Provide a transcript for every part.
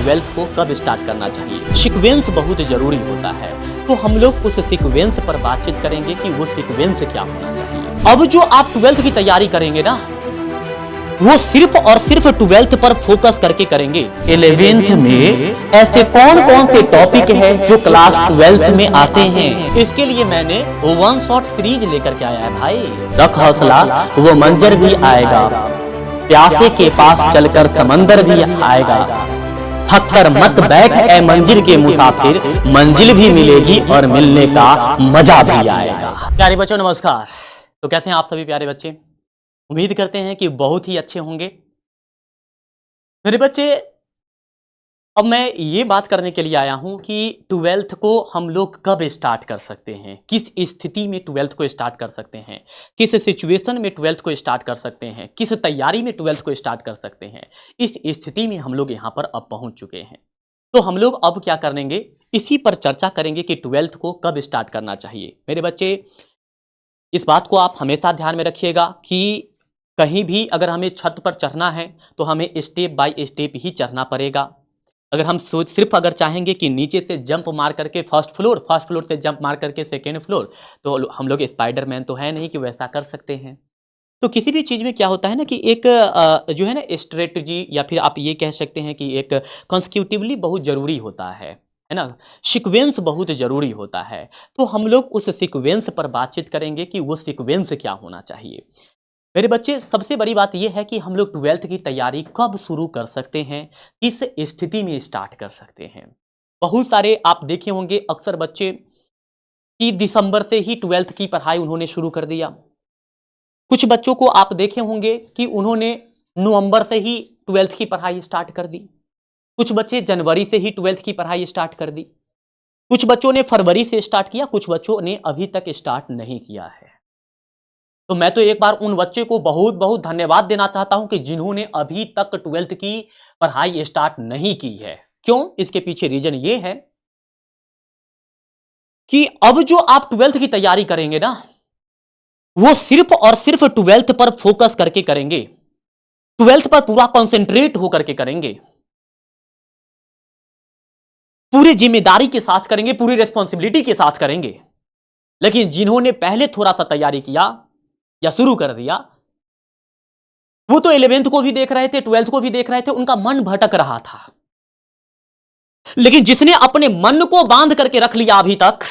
Twelfth को कब start करना चाहिए। सीक्वेंस बहुत जरूरी होता है, तो हम लोग उस सीक्वेंस पर बातचीत करेंगे कि वो सीक्वेंस क्या होना चाहिए। अब जो आप ट्वेल्थ की तैयारी करेंगे ना, वो सिर्फ और सिर्फ ट्वेल्थ पर फोकस करके करेंगे। 11th में ऐसे कौन कौन से टॉपिक है जो क्लास 12th में आते हैं, इसके लिए मैंने वन शॉट सीरीज लेकर के आया है भाई। रख हौसला, वो मंजर भी आएगा, प्यासे के पास चलकर समंदर भी आएगा, थक कर मत बैठ ए मंजिल के मुसाफिर, मंजिल भी मिलेगी और मिलने का मजा भी आएगा। प्यारे बच्चों नमस्कार। तो कैसे हैं आप सभी प्यारे बच्चे? उम्मीद करते हैं कि बहुत ही अच्छे होंगे मेरे बच्चे। अब मैं ये बात करने के लिए आया हूं कि ट्वेल्थ को हम लोग कब स्टार्ट कर सकते हैं, किस स्थिति में ट्वेल्थ को स्टार्ट कर सकते हैं, किस सिचुएशन में ट्वेल्थ को स्टार्ट कर सकते हैं, किस तैयारी में ट्वेल्थ को स्टार्ट कर सकते हैं। इस स्थिति में हम लोग यहाँ पर अब पहुंच चुके हैं। तो हम लोग अब क्या करेंगे, इसी पर चर्चा करेंगे कि ट्वेल्थ को कब स्टार्ट करना चाहिए। मेरे बच्चे इस बात को आप हमेशा ध्यान में रखिएगा कि कहीं भी अगर हमें छत पर चढ़ना है तो हमें स्टेप बाय स्टेप ही चढ़ना पड़ेगा। अगर हम सिर्फ अगर चाहेंगे कि नीचे से जंप मार करके फर्स्ट फ्लोर से जंप मार करके सेकेंड फ्लोर, तो हम लोग स्पाइडरमैन तो है नहीं कि वैसा कर सकते हैं। तो किसी भी चीज़ में क्या होता है ना कि एक जो है ना स्ट्रेटजी, या फिर आप ये कह सकते हैं कि एक कॉन्सिक्यूटिवली बहुत ज़रूरी होता है ना, सीक्वेंस बहुत ज़रूरी होता है। तो हम लोग उस सीक्वेंस पर बातचीत करेंगे कि वो सीक्वेंस क्या होना चाहिए। मेरे बच्चे सबसे बड़ी बात यह है कि हम लोग ट्वेल्थ की तैयारी कब शुरू कर सकते हैं, किस स्थिति में स्टार्ट कर सकते हैं। बहुत सारे आप देखे होंगे अक्सर बच्चे कि दिसंबर से ही ट्वेल्थ की पढ़ाई उन्होंने शुरू कर दिया। कुछ बच्चों को आप देखे होंगे कि उन्होंने नवंबर से ही ट्वेल्थ की पढ़ाई स्टार्ट कर दी। कुछ बच्चे जनवरी से ही ट्वेल्थ की पढ़ाई स्टार्ट कर दी। कुछ बच्चों ने फरवरी से स्टार्ट किया, कुछ बच्चों ने अभी तक स्टार्ट नहीं किया है। तो मैं तो एक बार उन बच्चे को बहुत बहुत धन्यवाद देना चाहता हूं कि जिन्होंने अभी तक ट्वेल्थ की पढ़ाई स्टार्ट नहीं की है। क्यों? इसके पीछे रीजन ये है कि अब जो आप ट्वेल्थ की तैयारी करेंगे ना, वो सिर्फ और सिर्फ ट्वेल्थ पर फोकस करके करेंगे, ट्वेल्थ पर पूरा कंसंट्रेट होकर के करेंगे, पूरी जिम्मेदारी के साथ करेंगे, पूरी रिस्पॉन्सिबिलिटी के साथ करेंगे। लेकिन जिन्होंने पहले थोड़ा सा तैयारी किया या शुरू कर दिया, वो तो 11th को भी देख रहे थे, 12th को भी देख रहे थे, उनका मन भटक रहा था। लेकिन जिसने अपने मन को बांध करके रख लिया अभी तक,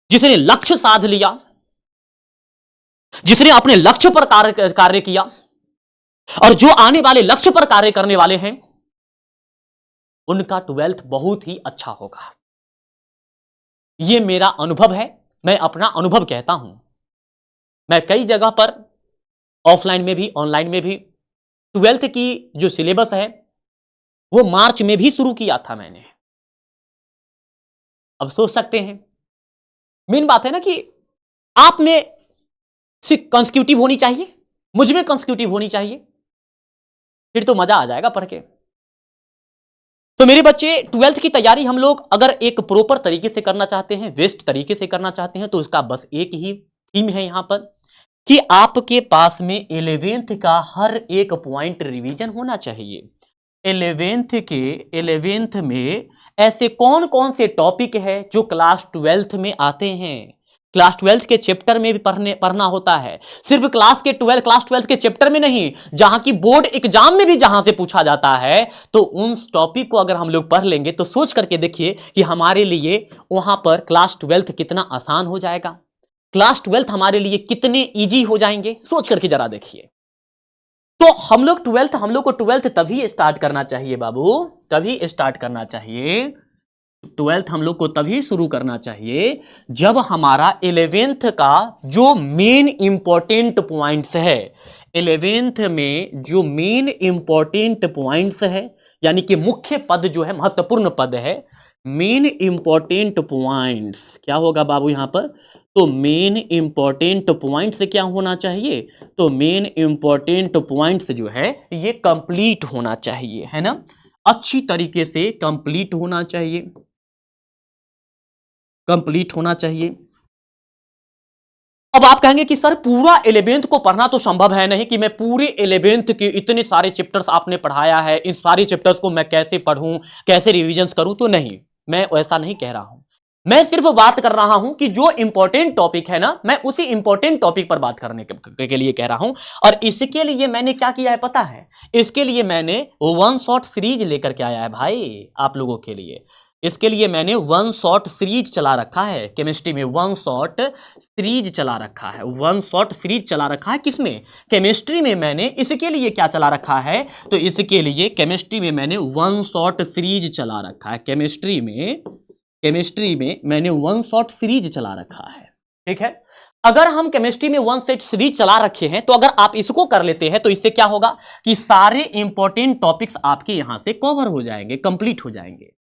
जिसने लक्ष्य साध लिया, जिसने अपने लक्ष्य पर कार्य किया, और जो आने वाले लक्ष्य पर कार्य करने वाले हैं, उनका ट्वेल्थ बहुत ही अच्छा होगा। यह मेरा अनुभव है, मैं अपना अनुभव कहता हूं। मैं कई जगह पर ऑफलाइन में भी ऑनलाइन में भी ट्वेल्थ की जो सिलेबस है वो मार्च में भी शुरू किया था मैंने। अब सोच सकते हैं, मेन बात है ना कि आप में कंसेक्यूटिव होनी चाहिए, मुझ में कंसेक्यूटिव होनी चाहिए, फिर तो मजा आ जाएगा पढ़ के। तो मेरे बच्चे ट्वेल्थ की तैयारी हम लोग अगर एक प्रॉपर तरीके से करना चाहते हैं, बेस्ट तरीके से करना चाहते हैं, तो उसका बस एक ही थीम है यहां पर कि आपके पास में 11th का हर एक पॉइंट रिवीजन होना चाहिए। 11th में ऐसे कौन कौन से टॉपिक है जो क्लास 12th में आते हैं। क्लास 12th के चैप्टर में भी पढ़ना होता है, सिर्फ क्लास 12th के चैप्टर में नहीं, जहां की बोर्ड एग्जाम में भी जहां से पूछा जाता है, तो उन टॉपिक को अगर हम लोग पढ़ लेंगे तो सोच करके देखिए कि हमारे लिए वहां पर क्लास 12th कितना आसान हो जाएगा, क्लास 12th हमारे लिए कितने इजी हो जाएंगे, सोच करके जरा देखिए। तो हम लोग को ट्वेल्थ तभी स्टार्ट करना चाहिए बाबू, तभी स्टार्ट करना चाहिए, ट्वेल्थ हम लोग को तभी शुरू करना चाहिए जब हमारा 11th का जो मेन इंपॉर्टेंट पॉइंट्स है, 11th में जो मेन इंपॉर्टेंट पॉइंट्स है, यानी कि मुख्य पद जो है, महत्वपूर्ण पद है, मेन इंपॉर्टेंट पॉइंट्स क्या होगा बाबू यहां पर, तो मेन इंपॉर्टेंट पॉइंट्स क्या होना चाहिए, तो मेन इंपॉर्टेंट पॉइंट्स जो है ये कंप्लीट होना चाहिए, है ना, अच्छी तरीके से कंप्लीट होना चाहिए, कंप्लीट होना चाहिए। अब आप कहेंगे कि सर पूरा 11th को पढ़ना तो संभव है नहीं कि मैं पूरे 11th के इतने सारे चैप्टर्स आपने पढ़ाया है, इन सारे चैप्टर्स को मैं कैसे पढ़ूं, कैसे रिवीजन करूं। तो नहीं, मैं ऐसा नहीं कह रहा हूं। मैं सिर्फ बात कर रहा हूं कि जो इंपॉर्टेंट टॉपिक है ना, मैं उसी इंपॉर्टेंट टॉपिक पर बात करने के लिए कह रहा हूं। और इसके लिए मैंने क्या किया है पता है? इसके लिए मैंने वन शॉट सीरीज लेकर के आया है भाई आप लोगों के लिए। इसके लिए मैंने वन शॉट सीरीज चला रखा है केमिस्ट्री में, वन शॉट सीरीज चला रखा है, वन शॉट सीरीज चला रखा है। किसमें? केमिस्ट्री में मैंने इसके लिए क्या चला रखा है? तो इसके लिए केमिस्ट्री में मैंने वन शॉट सीरीज चला रखा है। केमिस्ट्री में मैंने वन शॉट सीरीज चला रखा है। ठीक है, अगर हम केमिस्ट्री में वन सेट सीरीज चला रखे हैं तो अगर आप इसको कर लेते हैं तो इससे क्या होगा कि सारे इंपॉर्टेंट टॉपिक्स आपके यहां से कवर हो जाएंगे, कंप्लीट हो जाएंगे।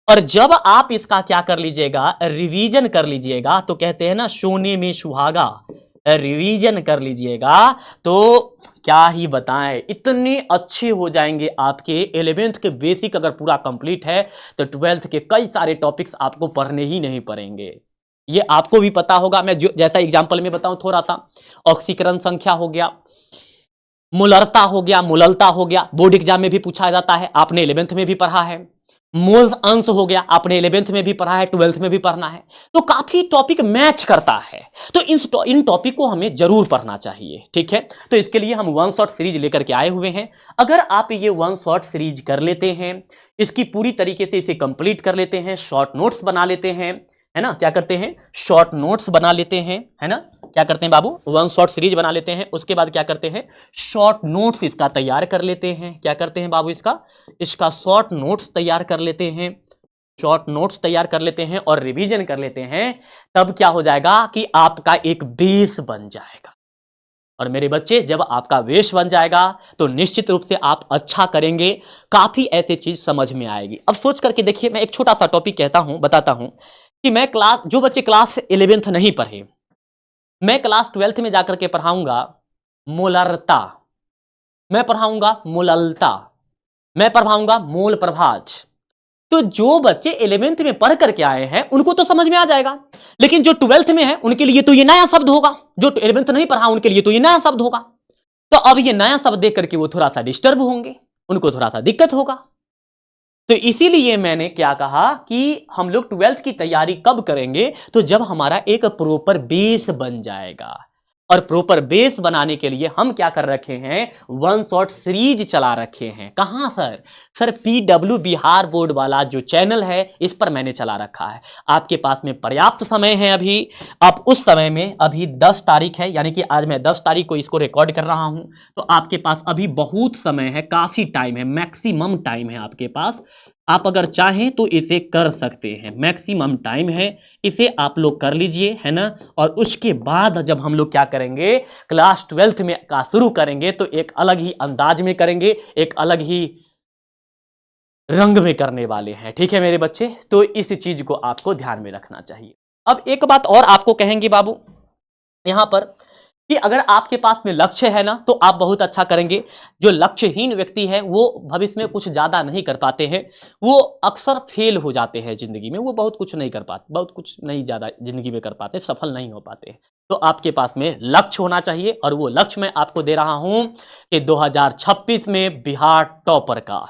और जब आप इसका क्या कर लीजिएगा, रिवीजन कर लीजिएगा, तो कहते हैं ना सोने में सुहागा, रिवीजन कर लीजिएगा तो क्या ही बताएं, इतने अच्छे हो जाएंगे आपके। 11th के बेसिक अगर पूरा कंप्लीट है तो 12th के कई सारे टॉपिक्स आपको पढ़ने ही नहीं पड़ेंगे। ये आपको भी पता होगा। मैं जैसा एग्जाम्पल में बताऊं थोड़ा सा, ऑक्सीकरण संख्या हो गया, मोलरता हो गया, मोललता हो गया, बोर्ड एग्जाम में भी पूछा जाता है, आपने 11th में भी पढ़ा है। मोल्स अंश हो गया, आपने 11th में भी पढ़ा है, 12th में भी पढ़ना है। तो काफी टॉपिक मैच करता है, तो इन टॉपिक को हमें जरूर पढ़ना चाहिए। ठीक है, तो इसके लिए हम वन शॉट सीरीज लेकर के आए हुए हैं। अगर आप ये वन शॉट सीरीज कर लेते हैं, इसकी पूरी तरीके से इसे कंप्लीट कर लेते हैं, शॉर्ट नोट्स बना लेते हैं, है ना, क्या करते हैं, शॉर्ट नोट्स बना लेते हैं, है ना, क्या करते हैं बाबू, वन शॉट सीरीज बना लेते हैं। उसके बाद क्या करते हैं, शॉर्ट नोट्स इसका तैयार कर लेते हैं। क्या करते हैं बाबू, इसका शॉर्ट नोट्स तैयार कर लेते हैं, शॉर्ट नोट्स तैयार कर लेते हैं और रिवीजन कर लेते हैं। तब क्या हो जाएगा कि आपका एक बेस बन जाएगा। और मेरे बच्चे, जब आपका बेस बन जाएगा तो निश्चित रूप से आप अच्छा करेंगे, काफी ऐसी चीज समझ में आएगी। अब सोच करके देखिए, मैं एक छोटा सा टॉपिक बताता हूं कि मैं जो बच्चे क्लास 11th नहीं पढ़े, मैं क्लास 12th में जाकर के पढ़ाऊंगा मोलरता, मैं पढ़ाऊंगा मोललता, मैं पढ़ाऊंगा मोल प्रभाज। तो जो बच्चे 11th में पढ़ करके आए हैं उनको तो समझ में आ जाएगा, लेकिन जो 12th में है उनके लिए तो ये नया शब्द होगा। जो 11th नहीं पढ़ा उनके लिए तो ये नया शब्द होगा। तो अब ये नया शब्द देख करके वो थोड़ा सा डिस्टर्ब होंगे, उनको थोड़ा सा दिक्कत होगा। तो इसीलिए मैंने क्या कहा कि हम लोग 12th की तैयारी कब करेंगे, तो जब हमारा एक प्रॉपर बेस बन जाएगा। और प्रॉपर बेस बनाने के लिए हम क्या कर रखे हैं, वन शॉट सीरीज चला रखे हैं। कहां सर PW बिहार बोर्ड वाला जो चैनल है इस पर मैंने चला रखा है। आपके पास में पर्याप्त समय है अभी। आप उस समय में, अभी 10 तारीख है, यानी कि आज मैं 10 तारीख को इसको रिकॉर्ड कर रहा हूं, तो आपके पास अभी बहुत समय है, काफी टाइम है, मैक्सिमम टाइम है आपके पास। आप अगर चाहें तो इसे कर सकते हैं, मैक्सिमम टाइम है, इसे आप लोग कर लीजिए, है ना। और उसके बाद जब हम लोग क्या करेंगे, क्लास 12th में का शुरू करेंगे तो एक अलग ही अंदाज में करेंगे, एक अलग ही रंग में करने वाले हैं। ठीक है मेरे बच्चे, तो इस चीज को आपको ध्यान में रखना चाहिए। अब एक बात और आपको कहेंगे बाबू यहां पर, कि अगर आपके पास में लक्ष्य है ना तो आप बहुत अच्छा करेंगे। जो लक्ष्यहीन व्यक्ति है वो भविष्य में कुछ ज्यादा नहीं कर पाते हैं, वो अक्सर फेल हो जाते हैं जिंदगी में, वो बहुत कुछ नहीं कर पाते, बहुत कुछ नहीं ज्यादा जिंदगी में कर पाते, सफल नहीं हो पाते। तो आपके पास में लक्ष्य होना चाहिए, और वो लक्ष्य मैं आपको दे रहा हूं कि 2026 में बिहार टॉपर का।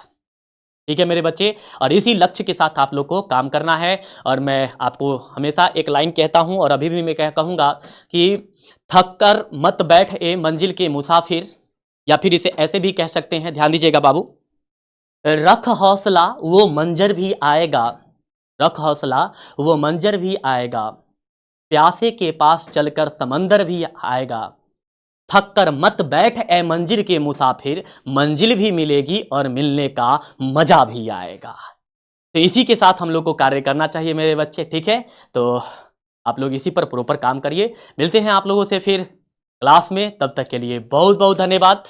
ठीक है मेरे बच्चे, और इसी लक्ष्य के साथ आप लोग को काम करना है। और मैं आपको हमेशा एक लाइन कहता हूं, और अभी भी मैं कहूंगा कि थक कर मत बैठ ए मंजिल के मुसाफिर, या फिर इसे ऐसे भी कह सकते हैं, ध्यान दीजिएगा बाबू, रख हौसला वो मंजर भी आएगा, रख हौसला वो मंजर भी आएगा, प्यासे के पास चलकर समंदर भी आएगा, थक कर मत बैठ ए मंजिल के मुसाफिर, मंजिल भी मिलेगी और मिलने का मजा भी आएगा। तो इसी के साथ हम लोग को कार्य करना चाहिए मेरे बच्चे। ठीक है, तो आप लोग इसी पर प्रॉपर काम करिए। मिलते हैं आप लोगों से फिर क्लास में, तब तक के लिए बहुत बहुत धन्यवाद।